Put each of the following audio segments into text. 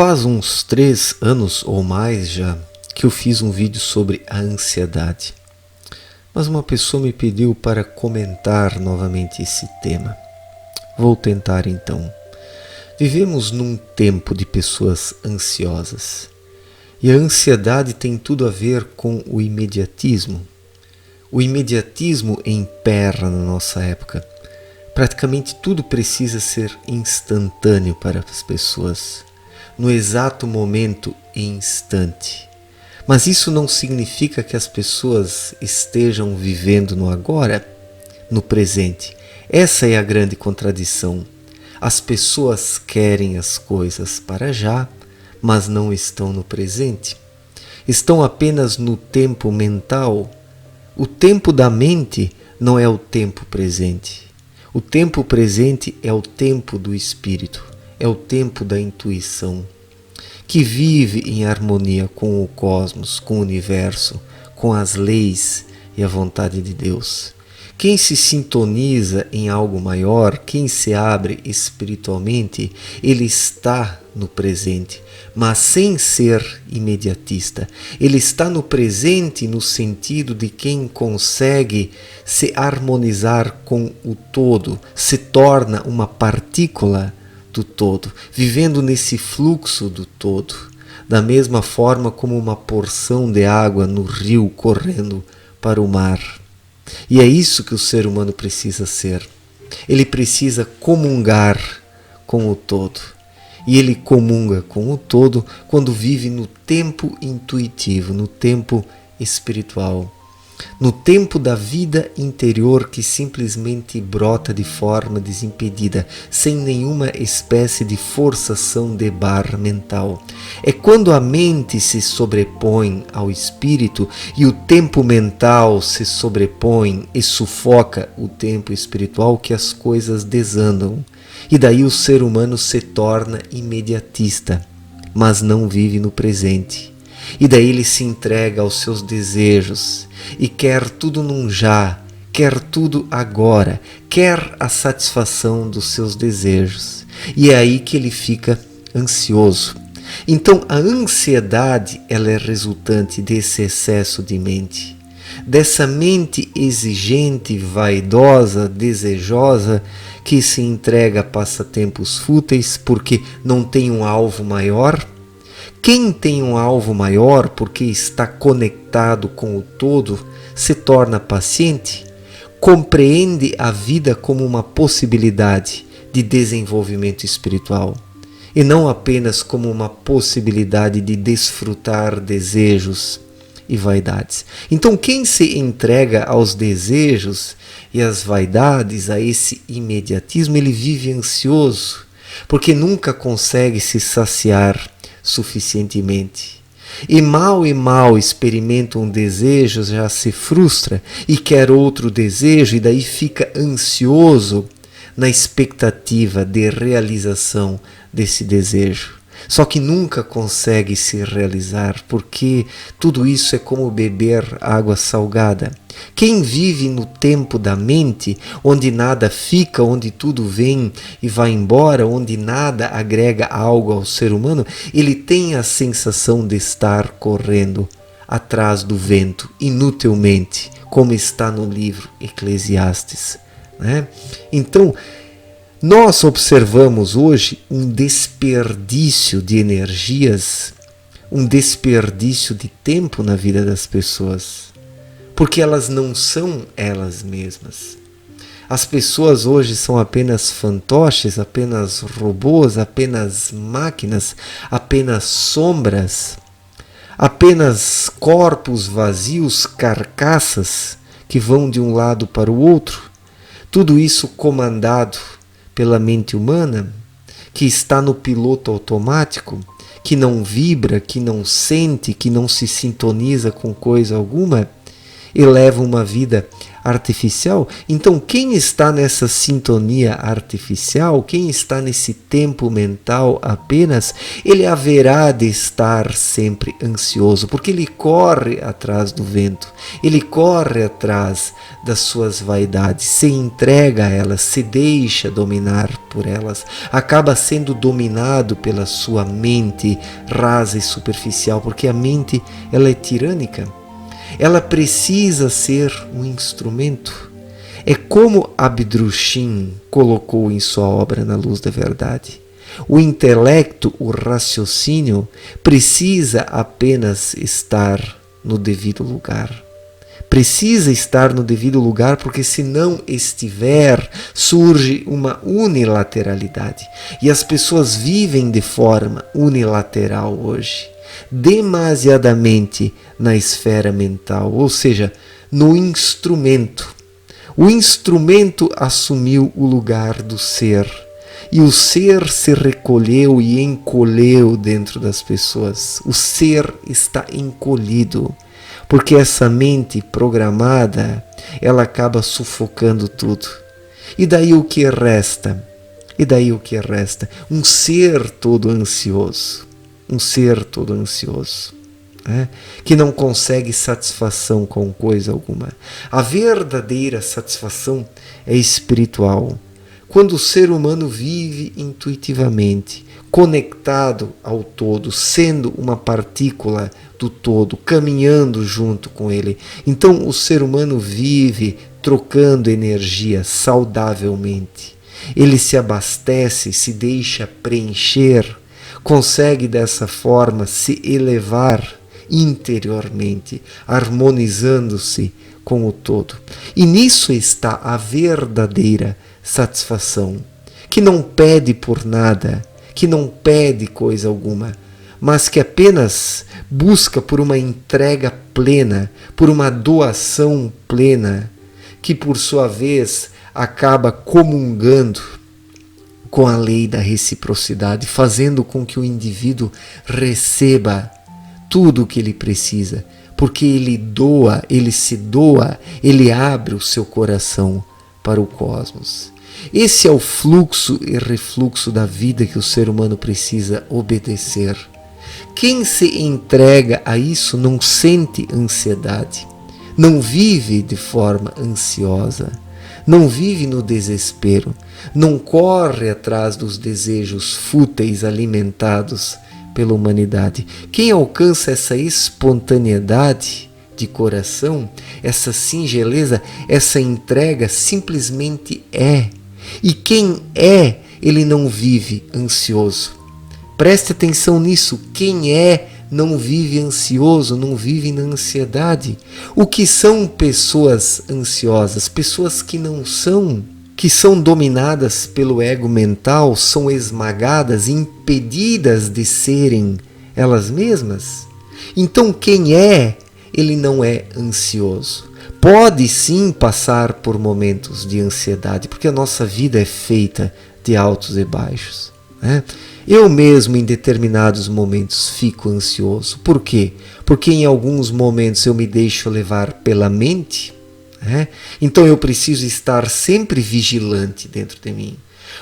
Faz uns 3 anos ou mais já que eu fiz um vídeo sobre a ansiedade, mas uma pessoa me pediu para comentar novamente esse tema. Vou tentar então. Vivemos num tempo de pessoas ansiosas e a ansiedade tem tudo a ver com o imediatismo. O imediatismo impera na nossa época. Praticamente tudo precisa ser instantâneo para as pessoas, no exato momento e instante. Mas isso não significa que as pessoas estejam vivendo no agora, no presente. Essa é a grande contradição. As pessoas querem as coisas para já, mas não estão no presente. Estão apenas no tempo mental. O tempo da mente não é o tempo presente. O tempo presente é o tempo do espírito, é o tempo da intuição, que vive em harmonia com o cosmos, com o universo, com as leis e a vontade de Deus. Quem se sintoniza em algo maior, quem se abre espiritualmente, ele está no presente, mas sem ser imediatista. Ele está no presente no sentido de quem consegue se harmonizar com o todo, se torna uma partícula do todo, vivendo nesse fluxo do todo, da mesma forma como uma porção de água no rio correndo para o mar. E é isso que o ser humano precisa ser. Ele precisa comungar com o todo. E ele comunga com o todo quando vive no tempo intuitivo, no tempo espiritual, no tempo da vida interior que simplesmente brota de forma desimpedida, sem nenhuma espécie de forçação de barra mental. É quando a mente se sobrepõe ao espírito e o tempo mental se sobrepõe e sufoca o tempo espiritual que as coisas desandam. E daí o ser humano se torna imediatista, mas não vive no presente. E daí ele se entrega aos seus desejos e quer tudo num já, quer tudo agora, quer a satisfação dos seus desejos. E é aí que ele fica ansioso. Então a ansiedade ela é resultante desse excesso de mente, dessa mente exigente, vaidosa, desejosa, que se entrega a passatempos fúteis porque não tem um alvo maior. Quem tem um alvo maior porque está conectado com o todo se torna paciente, compreende a vida como uma possibilidade de desenvolvimento espiritual e não apenas como uma possibilidade de desfrutar desejos e vaidades. Então quem se entrega aos desejos e às vaidades, a esse imediatismo, ele vive ansioso, porque nunca consegue se saciar suficientemente. E mal experimenta um desejo, já se frustra e quer outro desejo e daí fica ansioso na expectativa de realização desse desejo. Só que nunca consegue se realizar, porque tudo isso é como beber água salgada. Quem vive no tempo da mente, onde nada fica, onde tudo vem e vai embora, onde nada agrega algo ao ser humano, ele tem a sensação de estar correndo atrás do vento, inutilmente, como está no livro Eclesiastes, né? Então, nós observamos hoje um desperdício de energias, um desperdício de tempo na vida das pessoas, porque elas não são elas mesmas. As pessoas hoje são apenas fantoches, apenas robôs, apenas máquinas, apenas sombras, apenas corpos vazios, carcaças que vão de um lado para o outro. Tudo isso comandado pela mente humana, que está no piloto automático, que não vibra, que não sente, que não se sintoniza com coisa alguma, e levam uma vida artificial. Então, quem está nessa sintonia artificial, quem está nesse tempo mental apenas, ele haverá de estar sempre ansioso, porque ele corre atrás do vento, ele corre atrás das suas vaidades, se entrega a elas, se deixa dominar por elas, acaba sendo dominado pela sua mente rasa e superficial, porque a mente, ela é tirânica. Ela precisa ser um instrumento. É como Abdrushim colocou em sua obra Na Luz da Verdade. O intelecto, o raciocínio, precisa apenas estar no devido lugar. Precisa estar no devido lugar, porque se não estiver, surge uma unilateralidade. E as pessoas vivem de forma unilateral hoje, demasiadamente na esfera mental, ou seja, no instrumento. O instrumento assumiu o lugar do ser, e o ser se recolheu e encolheu dentro das pessoas. O ser está encolhido, porque essa mente programada, ela acaba sufocando tudo. E daí o que resta? Um ser todo ansioso. Um ser todo ansioso, que não consegue satisfação com coisa alguma. A verdadeira satisfação é espiritual. Quando o ser humano vive intuitivamente, conectado ao todo, sendo uma partícula do todo, caminhando junto com ele. Então o ser humano vive trocando energia saudavelmente. Ele se abastece, se deixa preencher, consegue dessa forma se elevar interiormente, harmonizando-se com o todo. E nisso está a verdadeira satisfação, que não pede por nada, que não pede coisa alguma, mas que apenas busca por uma entrega plena, por uma doação plena, que por sua vez acaba comungando com a lei da reciprocidade, fazendo com que o indivíduo receba tudo o que ele precisa, porque ele doa, ele se doa, ele abre o seu coração para o cosmos. Esse é o fluxo e refluxo da vida que o ser humano precisa obedecer. Quem se entrega a isso não sente ansiedade, não vive de forma ansiosa, não vive no desespero, não corre atrás dos desejos fúteis alimentados pela humanidade. Quem alcança essa espontaneidade de coração, essa singeleza, essa entrega, simplesmente é. E quem é, ele não vive ansioso. Preste atenção nisso. Quem é não vive ansioso, não vive na ansiedade. O que são pessoas ansiosas? Pessoas que não são, que são dominadas pelo ego mental, são esmagadas, impedidas de serem elas mesmas. Então quem é, ele não é ansioso. Pode sim passar por momentos de ansiedade, porque a nossa vida é feita de altos e baixos, Eu mesmo em determinados momentos fico ansioso. Por quê? Porque em alguns momentos eu me deixo levar pela mente, então eu preciso estar sempre vigilante dentro de mim.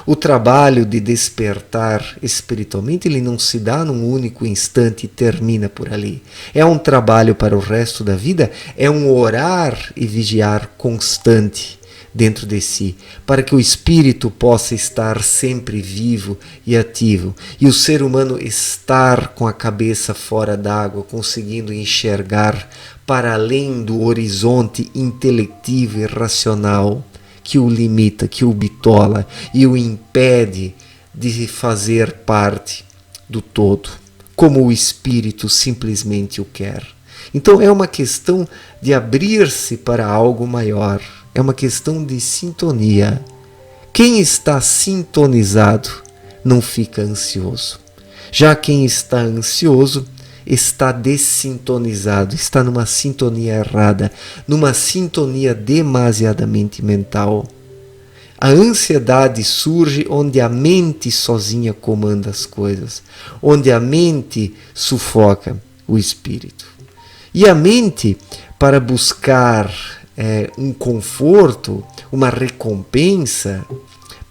O trabalho de despertar espiritualmente, ele não se dá num único instante e termina por ali. É um trabalho para o resto da vida, é um orar e vigiar constante dentro de si, para que o espírito possa estar sempre vivo e ativo, e o ser humano estar com a cabeça fora d'água, conseguindo enxergar para além do horizonte intelectivo e racional que o limita, que o bitola e o impede de fazer parte do todo, como o espírito simplesmente o quer. Então é uma questão de abrir-se para algo maior, é uma questão de sintonia. Quem está sintonizado não fica ansioso. Já quem está ansioso está dessintonizado, está numa sintonia errada, numa sintonia demasiadamente mental. A ansiedade surge onde a mente sozinha comanda as coisas, onde a mente sufoca o espírito. E a mente, para buscar um conforto, uma recompensa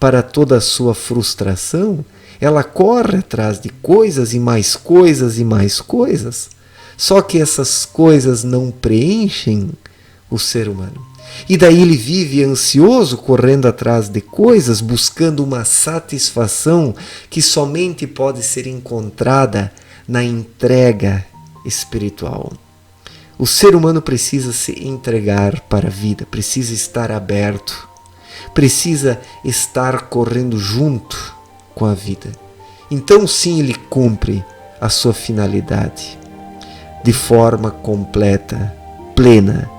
para toda a sua frustração, ela corre atrás de coisas e mais coisas e mais coisas. Só que essas coisas não preenchem o ser humano. E daí ele vive ansioso, correndo atrás de coisas, buscando uma satisfação que somente pode ser encontrada na entrega espiritual. O ser humano precisa se entregar para a vida, precisa estar aberto, precisa estar correndo junto com a vida. Então sim, ele cumpre a sua finalidade de forma completa, plena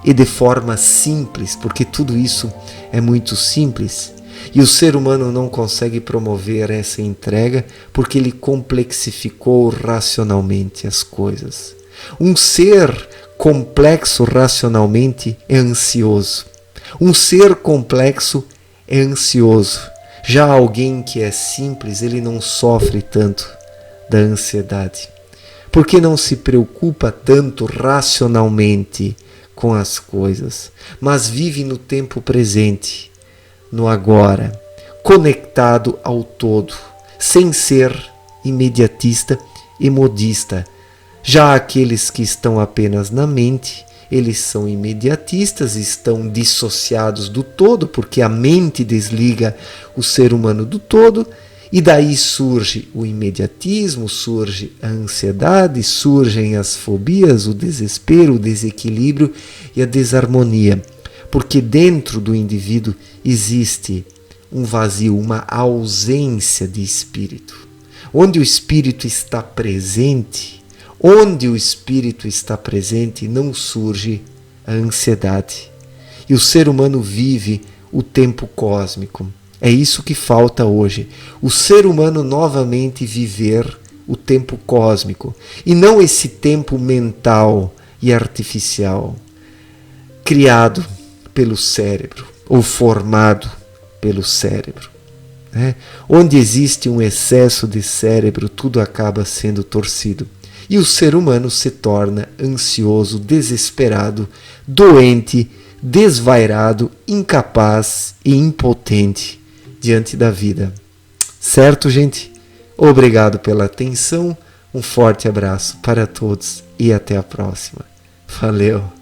e de forma simples, porque tudo isso é muito simples. E o ser humano não consegue promover essa entrega porque ele complexificou racionalmente as coisas. Um ser complexo racionalmente é ansioso. Um ser complexo é ansioso. Já alguém que é simples, ele não sofre tanto da ansiedade, porque não se preocupa tanto racionalmente com as coisas, mas vive no tempo presente, no agora, conectado ao todo, sem ser imediatista e modista. Já aqueles que estão apenas na mente, eles são imediatistas, estão dissociados do todo, porque a mente desliga o ser humano do todo, e daí surge o imediatismo, surge a ansiedade, surgem as fobias, o desespero, o desequilíbrio e a desarmonia, porque dentro do indivíduo existe um vazio, uma ausência de espírito. Onde o espírito está presente, não surge a ansiedade. E o ser humano vive o tempo cósmico. É isso que falta hoje. O ser humano novamente viver o tempo cósmico. E não esse tempo mental e artificial, criado pelo cérebro, ou formado pelo cérebro. Onde existe um excesso de cérebro, tudo acaba sendo torcido. E o ser humano se torna ansioso, desesperado, doente, desvairado, incapaz e impotente diante da vida. Certo, gente? Obrigado pela atenção, um forte abraço para todos e até a próxima. Valeu!